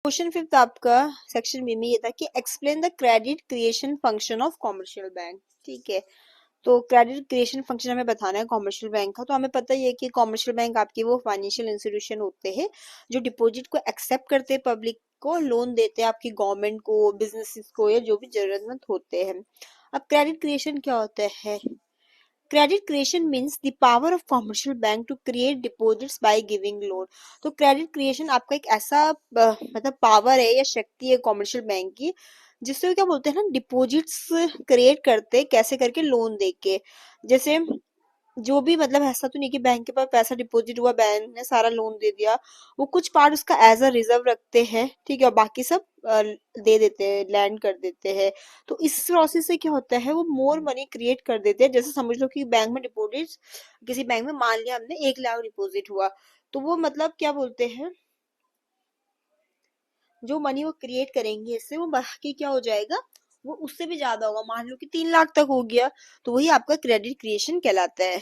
Question 5 आपका section B में ये था कि explain the credit creation function of commercial bank. ठीक है, तो क्रेडिट क्रिएशन फंक्शन हमें बताना है कॉमर्शियल बैंक का। तो हमें पता ही है कि कॉमर्शियल बैंक आपके वो फाइनेंशियल इंस्टीट्यूशन होते हैं जो डिपॉजिट को एक्सेप्ट करते हैं, पब्लिक को लोन देते हैं, आपकी गवर्नमेंट को, बिजनेसेस को, या जो भी जरूरतमंद होते हैं। अब क्रेडिट क्रिएशन क्या होता है? Credit creation means the power of commercial bank to create deposits by giving loan. तो क्रेडिट क्रिएशन आपका एक ऐसा मतलब पावर है या शक्ति है कॉमर्शियल बैंक की, जिससे वो क्या बोलते हैं ना, डिपॉजिट्स क्रिएट करते हैं, कैसे करके, लोन देके। जैसे जो भी, मतलब ऐसा तो नहीं कि बैंक के पास पैसा डिपॉजिट हुआ, बैंक ने सारा लोन दे दिया, वो कुछ पार्ट उसका एज अ रिजर्व रखते हैं, ठीक है, और बाकी सब दे देते हैं, लैंड कर देते हैं। तो इस प्रोसेस से क्या होता है, वो मोर मनी क्रिएट कर देते हैं। जैसे समझ लो कि बैंक में डिपॉजिट, किसी बैंक में मान लिया हमने 1 लाख डिपॉजिट हुआ, तो वो मतलब क्या बोलते हैं, जो मनी वो क्रिएट करेंगे इससे, वो बाकी क्या हो जाएगा, वो उससे भी ज्यादा होगा। मान लो कि 3 लाख तक हो गया, तो वही आपका क्रेडिट क्रिएशन कहलाता है।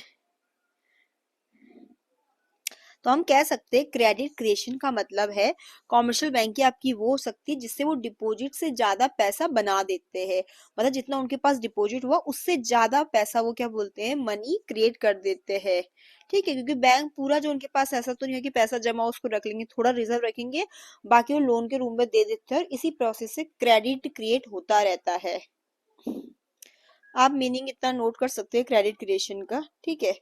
तो हम कह सकते हैं क्रेडिट क्रिएशन का मतलब है कॉमर्शियल बैंक की आपकी वो शक्ति जिससे वो डिपॉजिट से ज्यादा पैसा बना देते हैं। मतलब जितना उनके पास डिपॉजिट हुआ उससे ज्यादा पैसा वो क्या बोलते हैं, मनी क्रिएट कर देते हैं। ठीक है, क्योंकि बैंक पूरा जो उनके पास ऐसा तो नहीं है कि पैसा जमा उसको रख लेंगे, थोड़ा रिजर्व रखेंगे, बाकी वो लोन के रूप में दे देते हैं, और इसी प्रोसेस से क्रेडिट क्रिएट होता रहता है। आप मीनिंग इतना नोट कर सकते हैं क्रेडिट क्रिएशन का। ठीक है,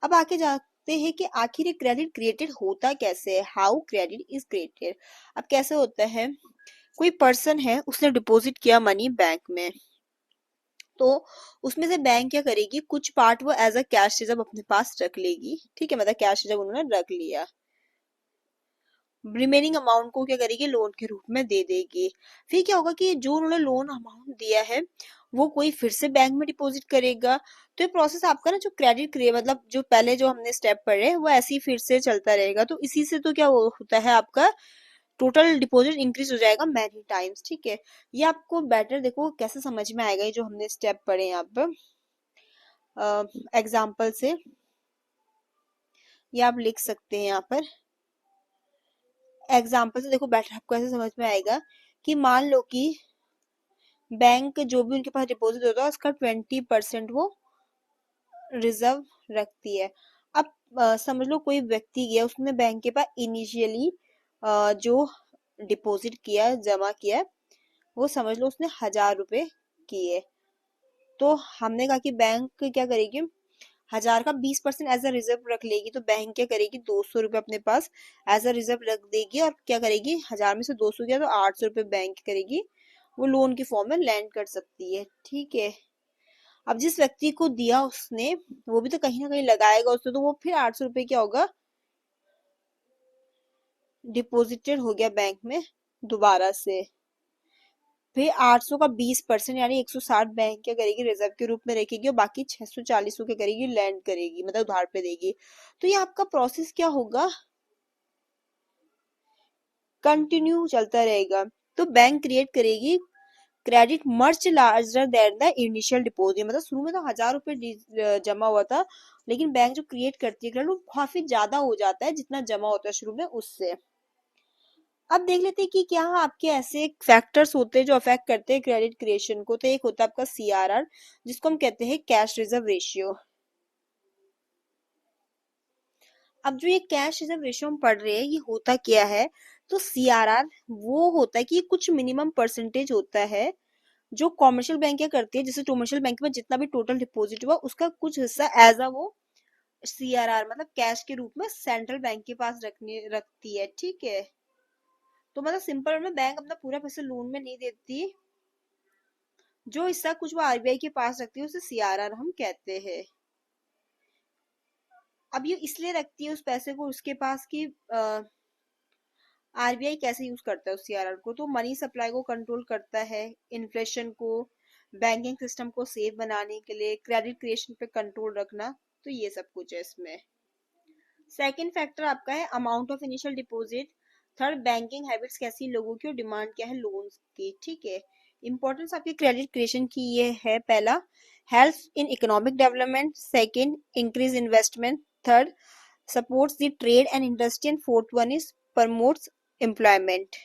अब आके जाते हैं कि आखिर ये क्रेडिट क्रिएटेड होता कैसे है, हाउ क्रेडिट इज क्रिएटेड। अब कैसे होता है, कोई पर्सन है, उसने डिपॉजिट किया मनी बैंक में, तो उसमें से बैंक क्या करेगी, कुछ पार्ट वो एज अ कैश रिजर्व अपने पास रख लेगी। ठीक है, मतलब कैश रिजर्व उन्होंने रख लिया, रिमेनिंग अमाउंट को क्या करेगी, लोन के रूप में दे देगी। फिर क्या होगा कि जो उन्होंने लोन अमाउंट दिया है वो कोई फिर से बैंक में डिपॉजिट करेगा। तो ये प्रोसेस आपका ना, जो क्रेडिट क्रिए मतलब जो पहले जो हमने स्टेप पढ़े वो ऐसे ही फिर से चलता रहेगा। तो इसी से तो क्या होता है, आपका टोटल डिपॉजिट इंक्रीज हो जाएगा मैनी टाइम्स। ठीक है, ये आपको बेटर देखो कैसे समझ में आएगा, ये जो हमने स्टेप पढ़े यहाँ पर एग्जाम्पल से, ये आप लिख सकते हैं यहाँ पर। एग्जाम्पल से देखो बेटर आपको ऐसे समझ में आएगा कि मान लो कि बैंक जो भी उनके पास डिपॉजिट होता है उसका 20% वो रिजर्व रखती है। अब समझ लो कोई व्यक्ति गया, उसने बैंक के पास इनिशियली जो डिपॉजिट किया, जमा किया, वो समझ लो उसने 1,000 रुपए किए। तो हमने कहा कि बैंक क्या करेगी, 1,000 का 20% एज अ रिजर्व रख लेगी। तो बैंक क्या करेगी, 200 रुपये अपने पास एज अ रिजर्व रख देगी, और क्या करेगी, 1,000 में से 200 गया तो 800 रुपये बैंक करेगी, वो लोन की फॉर्म में लैंड कर सकती है। ठीक है, अब जिस व्यक्ति को दिया उसने, वो भी तो कहीं ना कहीं लगाएगा उसने, तो वो फिर 800 रुपये क्या होगा, डिपॉजिटेड हो गया बैंक में दोबारा से। फिर 800 का 20% यानी 160 बैंक क्या करेगी, रिजर्व के रूप में रखेगी, और बाकी 640 को क्या करेगी, लैंड करेगी, मतलब उधार पे देगी। तो ये आपका प्रोसेस क्या होगा, कंटिन्यू चलता रहेगा। तो बैंक क्रिएट करेगी credit much larger than the initial deposit. मतलब शुरू में तो 1,000 रुपये जमा हुआ था, लेकिन बैंक जो क्रिएट करती है क्रेडिट, वो काफी ज्यादा हो जाता है जितना जमा होता है शुरू में उससे। अब देख लेते हैं कि क्या आपके ऐसे फैक्टर्स होते हैं जो अफेक्ट करते हैं क्रेडिट क्रिएशन को। तो एक होता है आपका CRR, जिसको हम कहते हैं कैश रिजर्व रेशियो। अब जो ये कैश रिजर्व रेशियो हम पढ़ रहे हैं, ये होता क्या है, तो CRR वो होता है कि कुछ मिनिमम परसेंटेज होता है जो कॉमर्शियल बैंक क्या करती है, जैसे कॉमर्शियल बैंक में जितना भी टोटल डिपॉजिट हुआ उसका कुछ हिस्सा एज अ वो CRR मतलब कैश के रूप में सेंट्रल बैंक के पास रखती है। ठीक है, तो मतलब सिंपल में बैंक अपना पूरा पैसा लोन में नहीं देती, जो हिस्सा कुछ वो RBI के पास रखती है उसे CRR हम कहते हैं। अब ये इसलिए रखती है उस पैसे को उसके पास कि RBI कैसे यूज करता है उस CRR को, तो मनी सप्लाई को कंट्रोल करता है, इन्फ्लेशन को, बैंकिंग सिस्टम को सेफ बनाने के लिए, क्रेडिट क्रिएशन पे कंट्रोल रखना, तो ये सब कुछ है इसमें। सेकंड फैक्टर आपका है amount of initial deposit. Third, banking habits कैसी लोगों की, और डिमांड क्या है लोन्स की। ठीक है, इंपॉर्टेंस आपकी क्रेडिट क्रिएशन की ये है, पहला help in economic development, second increase investment, third supports the trade and industry, and fourth one is promotes employment.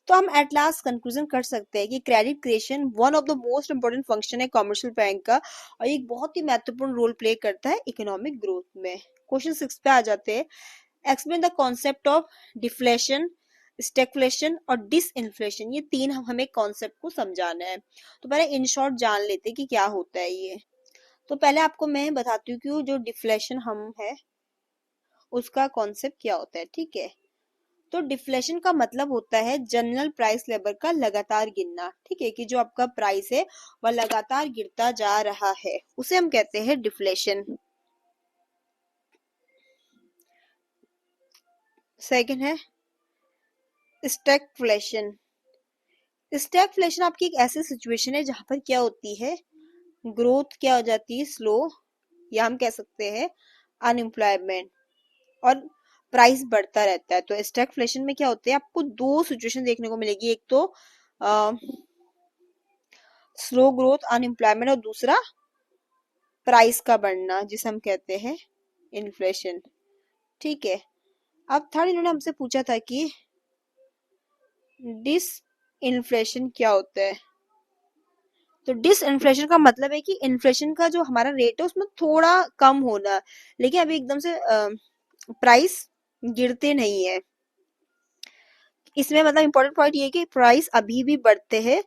तो हम एट लास्ट कंक्लूजन कर सकते हैं कि credit creation one of the most important function है कमर्शियल बैंक का, और एक बहुत ही महत्वपूर्ण रोल प्ले करता है इकोनॉमिक ग्रोथ में। क्वेश्चन 6 पे आ जाते हैं। Explain the concept of deflation, stagflation और डिसइंफ्लेशन। ये तीन हमें कॉन्सेप्ट को समझाना है। तो पहले इन शॉर्ट जान लेते हैं कि क्या होता है ये। तो पहले आपको मैं बताती हूँ कि जो डिफ्लेशन हम है उसका कॉन्सेप्ट क्या होता है, ठीक है। तो डिफ्लेशन का मतलब होता है जनरल प्राइस लेवल का लगातार गिरना, ठीक है, कि जो आपका प्राइस है वह लगातार गिरता जा रहा है, उसे हम कहते हैं डिफ्लेशन। सेकंड है स्टैगफ्लेशन। स्टैगफ्लेशन आपकी एक ऐसी सिचुएशन है जहां पर क्या होती है, ग्रोथ क्या हो जाती है, स्लो, या हम कह सकते हैं अनएम्प्लॉयमेंट, और प्राइस बढ़ता रहता है। तो स्टैगफ्लेशन में क्या होता है, आपको दो सिचुएशन देखने को मिलेगी, एक तो स्लो ग्रोथ अनएम्प्लॉयमेंट, और दूसरा प्राइस का बढ़ना जिसे हम कहते हैं इन्फ्लेशन, ठीक है। अब थर्ड इन्होंने हमसे पूछा था कि डिस इन्फ्लेशन क्या होता है। तो डिस इन्फ्लेशन का मतलब है कि इन्फ्लेशन का जो हमारा रेट है उसमें थोड़ा कम होना, लेकिन अभी एकदम से प्राइस गिरते नहीं है। इसमें मतलब इंपॉर्टेंट पॉइंट ये है कि प्राइस अभी भी बढ़ते हैं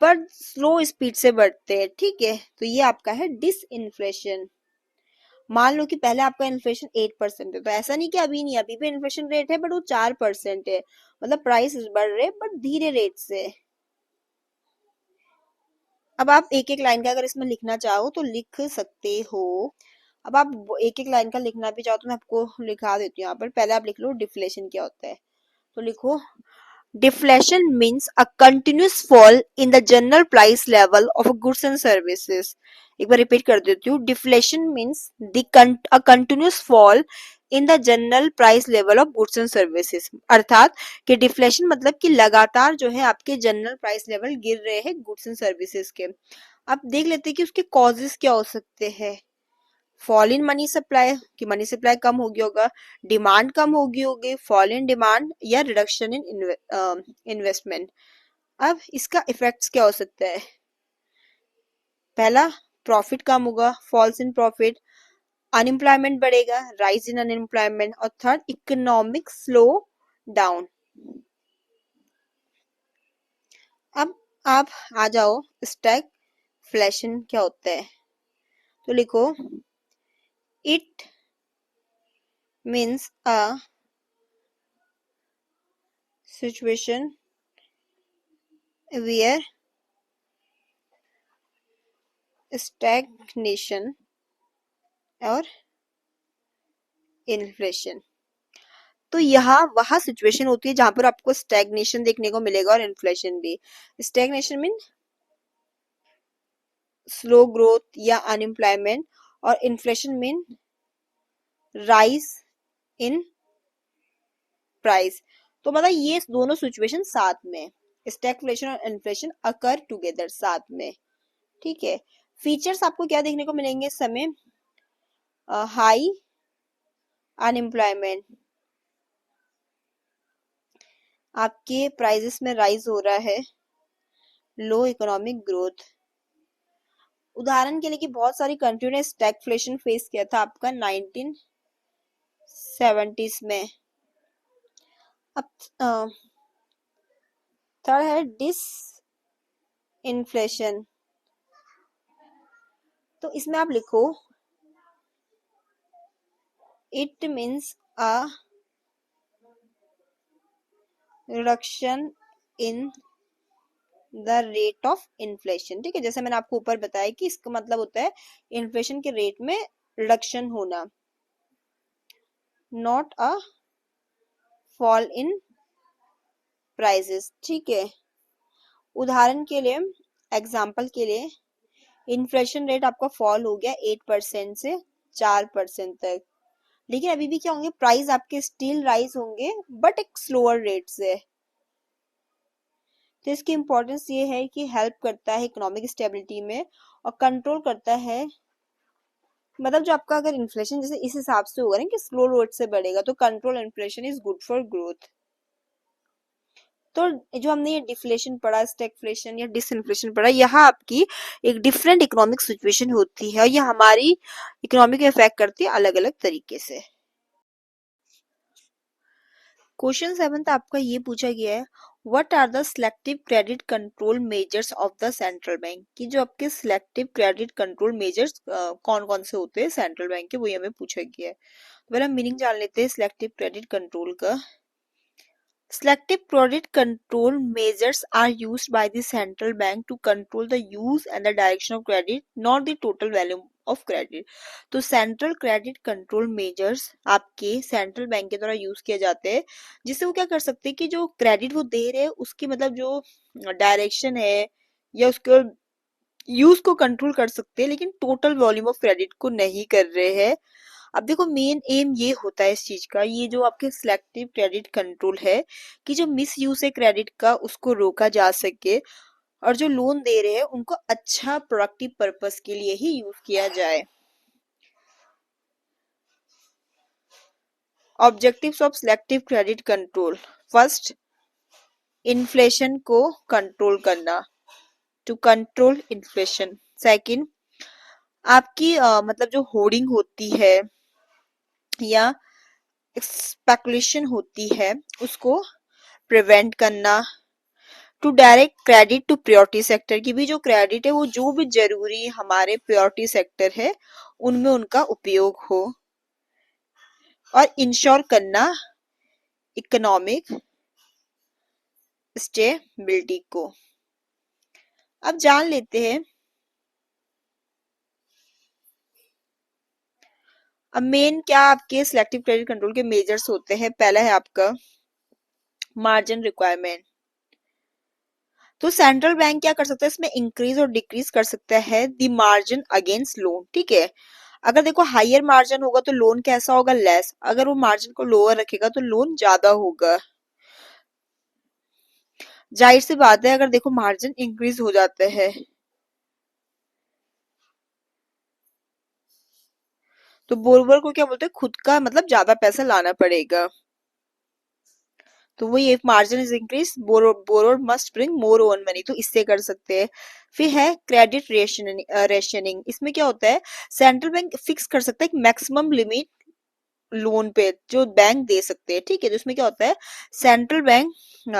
पर स्लो स्पीड से बढ़ते हैं, ठीक है। तो ये आपका है डिस इन्फ्लेशन। मान लो कि पहले आपका इन्फ्लेशन 8% है, तो ऐसा नहीं कि अभी नहीं, अभी भी इन्फ्लेशन रेट है बट वो 4% है, मतलब प्राइस बढ़ रहे बट धीरे रेट से। अब आप एक एक लाइन का अगर इसमें लिखना चाहो तो लिख सकते हो। अब आप एक एक लाइन का लिखना भी चाहो तो मैं आपको लिखा देती हूँ यहाँ पर। पहले आप लिख लो डिफ्लेशन क्या होता है। तो लिखो deflation means a continuous fall in the general price level of goods and services। एक बार रिपीट कर देती हूँ। deflation means a continuous fall in the general price level of goods and services। अर्थात कि डिफ्लेशन मतलब कि लगातार जो है आपके जनरल प्राइस लेवल गिर रहे हैं गुड्स एंड सर्विसेज के। अब देख लेते हैं कि उसके कॉजेस क्या हो सकते हैं। फॉल इन मनी सप्लाई, कि मनी सप्लाई कम हो गया होगा, डिमांड कम होगी, फॉल इन डिमांड, या रिडक्शन इन इन्वेस्टमेंट। अब इसका इफेक्ट्स क्या हो सकता है। पहला, प्रॉफिट कम होगा, फॉल्स इन प्रॉफिट, अनएम्प्लॉयमेंट बढ़ेगा, राइज इन अनएम्प्लॉयमेंट, और थर्ड इकोनॉमिक स्लो डाउन। अब आप आ जाओ स्टैगफ्लेशन क्या होता है। तो लिखो it means a situation where stagnation और इन्फ्लेशन। तो यहाँ वह सिचुएशन होती है जहां पर आपको स्टैग्नेशन देखने को मिलेगा और इन्फ्लेशन भी। स्टैग्नेशन मीन स्लो ग्रोथ या अनएम्प्लॉयमेंट, और inflation mean rise in price. तो मतलब ये दोनों सिचुएशन साथ में, स्टैगफ्लेशन और इन्फ्लेशन अकर टुगेदर साथ में, ठीक है। फीचर्स आपको क्या देखने को मिलेंगे इस समय, हाई अनएम्प्लॉयमेंट, आपके प्राइजेस में राइज हो रहा है, लो इकोनॉमिक ग्रोथ। उदाहरण के लिए कि बहुत सारी कंट्री ने स्टैगफ्लेशन फेस किया था आपका 1970s में। अब थर्ड है डिस इन्फ्लेशन। तो इसमें आप लिखो it means a reduction in the rate of inflation, ठीक है। जैसे मैंने आपको ऊपर बताया कि इसका मतलब होता है इन्फ्लेशन के रेट में रिडक्शन होना, not a fall in prices, ठीक है। उदाहरण के लिए, एग्जाम्पल के लिए, इन्फ्लेशन रेट आपका फॉल हो गया 8% से 4% तक, लेकिन अभी भी क्या होंगे, प्राइस आपके स्टिल राइज होंगे बट एक स्लोअर रेट से। तो इसकी इंपॉर्टेंस ये है कि हेल्प करता है इकोनॉमिक स्टेबिलिटी में और कंट्रोल करता है, मतलब जो आपका अगर इन्फ्लेशन जैसे इस हिसाब से होगा ना कि स्लो रेट से बढ़ेगा, तो control inflation is good for growth. तो जो हमने ये डिफ्लेशन पढ़ा, स्टैगफ्लेशन या डिसइंफ्लेशन पढ़ा, यहाँ आपकी एक डिफरेंट इकोनॉमिक सिचुएशन होती है और ये हमारी इकोनॉमी को इफेक्ट करती है अलग अलग तरीके से। क्वेश्चन 7 आपका ये पूछा गया है, what are the selective credit control measures of the central bank, कि जो आपके सिलेक्टिव क्रेडिट कंट्रोल मेजर्स कौन कौन से होते हैं सेंट्रल बैंक के, वो हमें पूछा गया है। तो पहले हम मीनिंग जान लेते हैं सिलेक्टिव क्रेडिट कंट्रोल का। Selective credit control measures are used by the central bank to control the use and the direction of credit, not the total value of credit. तो सेंट्रल क्रेडिट कंट्रोल मेजर्स आपके central bank के द्वारा use किए जाते हैं, जिससे वो क्या कर सकते हैं कि जो क्रेडिट वो दे रहे हैं उसकी मतलब जो डायरेक्शन है या उसके यूज को कंट्रोल कर सकते हैं, लेकिन टोटल वॉल्यूम ऑफ क्रेडिट को नहीं कर रहे हैं। अब देखो मेन एम ये होता है इस चीज का, ये जो आपके सिलेक्टिव क्रेडिट कंट्रोल है, कि जो मिस यूज है क्रेडिट का उसको रोका जा सके और जो लोन दे रहे हैं उनको अच्छा प्रोडक्टिव पर्पस के लिए ही यूज किया जाए। Objectives of selective credit control, first inflation को कंट्रोल करना, टू कंट्रोल इन्फ्लेशन। सेकंड आपकी मतलब जो होर्डिंग होती है या स्पेकुलेशन होती है उसको प्रिवेंट करना। To direct credit to priority sector, की भी जो क्रेडिट है वो जो भी जरूरी हमारे प्रायोरिटी सेक्टर है उनमें उनका उपयोग हो। और इंश्योर करना इकोनॉमिक स्टेबिलिटी को। अब जान लेते हैं, अब मेन क्या आपके सिलेक्टिव क्रेडिट कंट्रोल के मेजर्स होते हैं। पहला है आपका मार्जिन रिक्वायरमेंट। तो सेंट्रल बैंक क्या कर सकता है इसमें, इंक्रीज और डिक्रीज कर सकता है द मार्जिन अगेंस्ट लोन, ठीक है। अगर देखो हायर मार्जिन होगा तो लोन कैसा होगा, लेस। अगर वो मार्जिन को लोअर रखेगा तो लोन ज्यादा होगा। जाहिर सी बात है अगर देखो मार्जिन इंक्रीज हो जाता है तो बोरोवर को क्या बोलते हैं, खुद का मतलब ज्यादा पैसा लाना पड़ेगा। तो वही if margin is increase borrower must bring more own money, तो इससे कर सकते हैं। फिर है क्रेडिट रेशनिंग। इसमें क्या होता है, सेंट्रल बैंक फिक्स कर सकता है मैक्सिमम लिमिट लोन पे जो बैंक दे सकते हैं, ठीक है। तो इसमें क्या होता है, central bank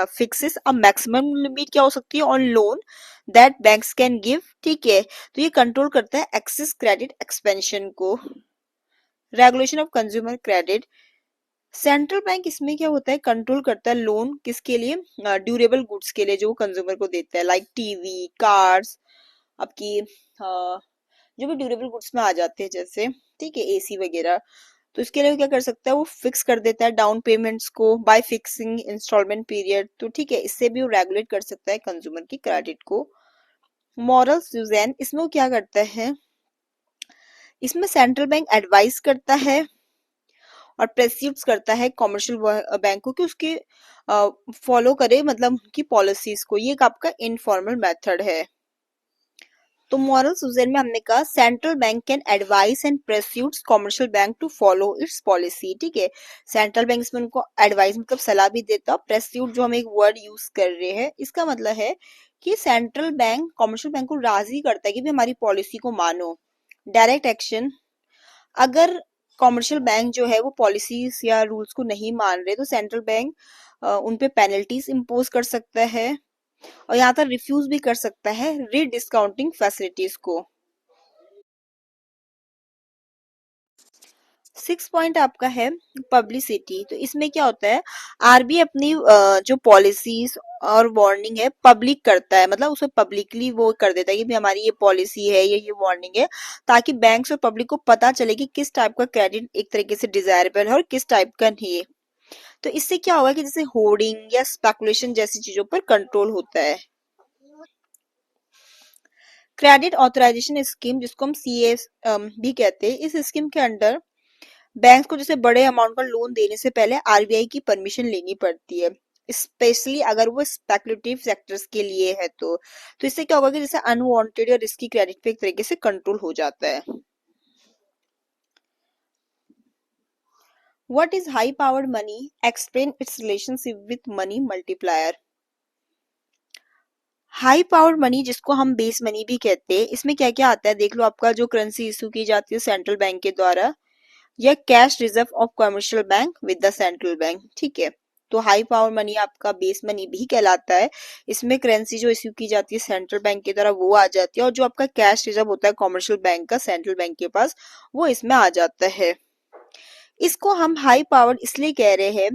fixes a maximum limit क्या हो सकती है on loan that banks can give, ठीक है। तो ये कंट्रोल करता है एक्सेस क्रेडिट एक्सपेंशन को। Regulation of consumer credit, central bank इसमें क्या होता है, कंट्रोल करता है लोन किसके लिए, ड्यूरेबल गुड्स के लिए जो कंज्यूमर को देता है, लाइक टीवी, कार्स, आपकी जो भी ड्यूरेबल गुड्स में आ जाते हैं जैसे, ठीक है, एसी वगैरह। तो इसके लिए क्या कर सकता है, वो फिक्स कर देता है डाउन पेमेंट्स को बाय फिक्सिंग इंस्टॉलमेंट पीरियड, तो ठीक है, इससे भी वो रेगुलेट कर सकता है कंज्यूमर की क्रेडिट को। मॉरल सुजैन, इसमें वो क्या करता है, इसमें सेंट्रल बैंक एडवाइस करता है और प्रेस्क्राइब करता है कमर्शियल बैंक को कि उसके फॉलो करे मतलब उनकी पॉलिसीज को। ये एक आपका इनफॉर्मल मेथड है। तो मॉरल सुजन में हमने कहा central bank can advise and persuades commercial bank to follow its policy, ठीक है। सेंट्रल बैंक इसमें उनको एडवाइस मतलब सलाह भी देता है। प्रेस्यूट जो हम एक वर्ड यूज कर रहे हैं इसका मतलब है कि सेंट्रल बैंक कमर्शियल बैंक को राजी करता है कि भी हमारी पॉलिसी को मानो। डायरेक्ट एक्शन, अगर कमर्शियल बैंक जो है वो पॉलिसीज या रूल्स को नहीं मान रहे तो सेंट्रल बैंक उन पे पेनल्टीज इम्पोज कर सकता है और यहाँ तक रिफ्यूज भी कर सकता है रीडिस्काउंटिंग फैसिलिटीज को। 6 पॉइंट आपका है पब्लिसिटी। तो इसमें क्या होता है, आरबीआई अपनी जो पॉलिसीज और वार्निंग है पब्लिक करता है, मतलब उसे पब्लिकली वो कर देता है कि भी हमारी ये पॉलिसी है ये वार्निंग है, ताकि बैंक्स और पब्लिक को पता चले कि किस टाइप का क्रेडिट एक तरीके से डिजायरेबल है और किस टाइप का नहीं है। तो इससे क्या होगा कि जैसे होर्डिंग या स्पेकुलेशन जैसी चीजों पर कंट्रोल होता है। क्रेडिट ऑथराइजेशन स्कीम जिसको हम सीएस भी कहते हैं, इस स्कीम के अंडर बैंक को जैसे बड़े अमाउंट का लोन देने से पहले आरबीआई की परमिशन लेनी पड़ती है, स्पेशली अगर वो स्पेकुलेटिव सेक्टर्स के लिए है तो इससे क्या होगा कि जैसे अनवांटेड या रिस्की क्रेडिट पे एक तरीके से कंट्रोल हो जाता है। What is high powered money, explain it's relationship with money multiplier. High power money जिसको हम बेस मनी भी कहते हैं, इसमें क्या क्या आता है देख लो। आपका जो करेंसी इशू की जाती है सेंट्रल बैंक के द्वारा, या cash reserve of commercial bank with the central bank, ठीक है। तो हाई पावर मनी आपका बेस मनी भी कहलाता है। इसमें करेंसी जो इश्यू की जाती है सेंट्रल बैंक की तरह वो आ जाती है, और जो आपका कैश रिजर्व होता है कमर्शियल बैंक का सेंट्रल बैंक के पास, वो इसमें आ जाता है। इसको हम हाई पावर इसलिए कह रहे हैं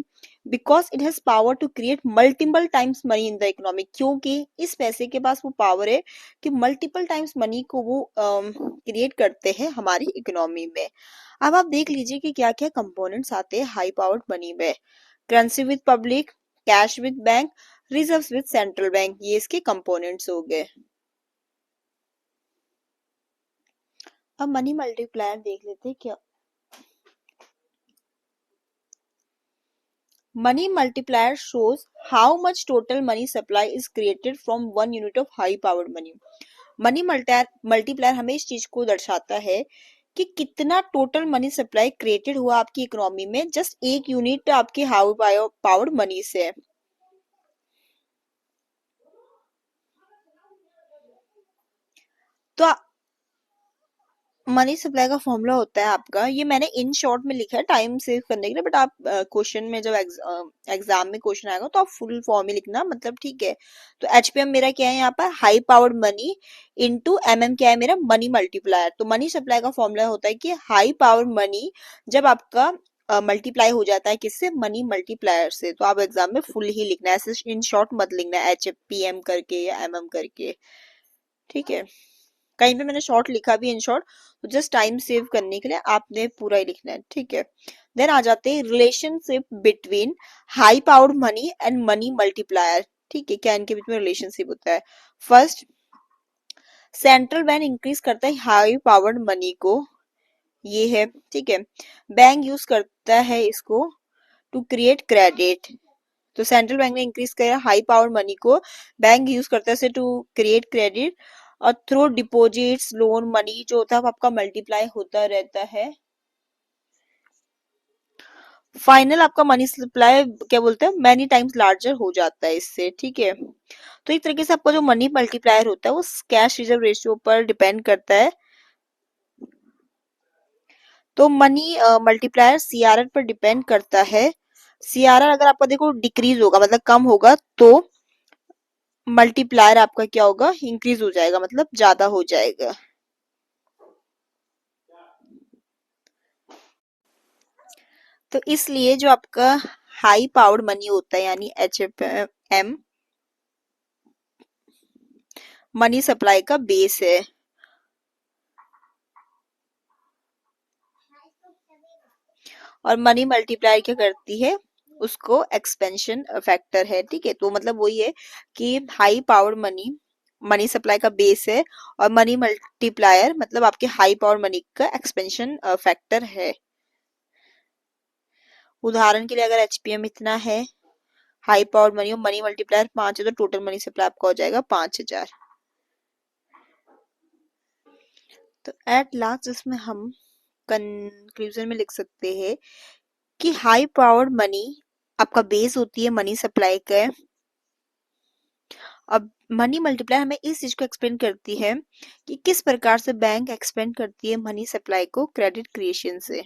because it has power to create multiple times money in the economy, क्योंकि इस पैसे के पास वो पावर है कि मल्टीपल टाइम्स मनी को वो क्रिएट करते हैं हमारी इकोनॉमी में। अब आप देख लीजिए कि क्या क्या कंपोनेंट्स आते हैं हाई पावर्ड मनी में। Currency with public, cash with bank, reserves with central bank, ये इसके कंपोनेंट्स हो गए। अब मनी मल्टीप्लायर देख लेते हैं क्या। Money multiplier shows how much total money supply is created from one unit of high powered money. Money multiplier हमें इस चीज को दर्शाता है कि कितना टोटल मनी सप्लाई क्रिएटेड हुआ आपकी इकोनॉमी में जस्ट एक यूनिट आपके हाई पावर्ड मनी से। तो मनी सप्लाई का फॉर्मूला होता है आपका, ये मैंने इन शॉर्ट में लिखा है टाइम सेव करने के लिए, बट आप क्वेश्चन में जब एग्जाम में क्वेश्चन आएगा तो आप फुल फॉर्म ही लिखना, मतलब ठीक है। तो एचपीएम मेरा क्या है यहाँ पर, high powered money, into MM क्या है मेरा, मनी मल्टीप्लायर। तो मनी सप्लाई का फॉर्मूला होता है कि हाई पावर्ड मनी जब आपका मल्टीप्लाई हो जाता है किससे, मनी मल्टीप्लायर से। तो आप एग्जाम में फुल ही लिखना है, ऐसे इन शॉर्ट मत लिखना है एचपीएम करके या एमएम करके, ठीक है। कहीं पे मैंने शॉर्ट लिखा भी इन शॉर्ट, तो जस्ट टाइम सेव करने के लिए आपने पूरा ही लिखना है, ठीक है। देन आ जाते हैं relationship between high powered money and money multiplier, ठीक है। क्या इनके बीच में रिलेशनशिप होता है। फर्स्ट, सेंट्रल बैंक इंक्रीज करता है हाई पावर्ड मनी को, ये है, ठीक है। बैंक यूज करता है इसको टू क्रिएट क्रेडिट। तो सेंट्रल बैंक ने इंक्रीज किया हाई पावर मनी को, बैंक यूज करता है टू क्रिएट क्रेडिट, और थ्रू डिपॉजिट्स लोन मनी जो होता है आपका मल्टीप्लाई होता रहता है। फाइनल आपका मनी सप्लाई क्या बोलते हैं, मैनी टाइम्स लार्जर हो जाता है इससे, ठीक है। तो एक तरीके से आपका जो मनी मल्टीप्लायर होता है वो कैश रिजर्व रेशियो पर डिपेंड करता है। तो मनी मल्टीप्लायर सीआरआर पर डिपेंड करता है। सीआरआर अगर आपका देखो डिक्रीज होगा मतलब कम होगा, तो मल्टीप्लायर आपका क्या होगा, इंक्रीज हो जाएगा, मतलब ज्यादा हो जाएगा। तो इसलिए जो आपका हाई पावर्ड मनी होता है यानी एचएफएम मनी सप्लाई का बेस है। और मनी मल्टीप्लायर क्या करती है, उसको एक्सपेंशन फैक्टर है, ठीक है। तो मतलब वही है कि high powered money money supply का बेस है, और मनी मल्टीप्लायर मतलब आपके हाई पावर मनी का एक्सपेंशन फैक्टर है। उदाहरण के लिए अगर एचपीएम इतना है, हाई पावर मनी और मनी मल्टीप्लायर 5 है, तो टोटल मनी सप्लाई आपका हो जाएगा 5000। तो एट लास्ट इसमें हम कंक्लूजन में लिख सकते हैं कि हाई पावर्ड मनी आपका बेस होती है मनी सप्लाई का। अब मनी मल्टीप्लायर हमें इस चीज को एक्सप्लेन करती है कि किस प्रकार से बैंक एक्सपेंड करती है मनी सप्लाई को क्रेडिट क्रिएशन से।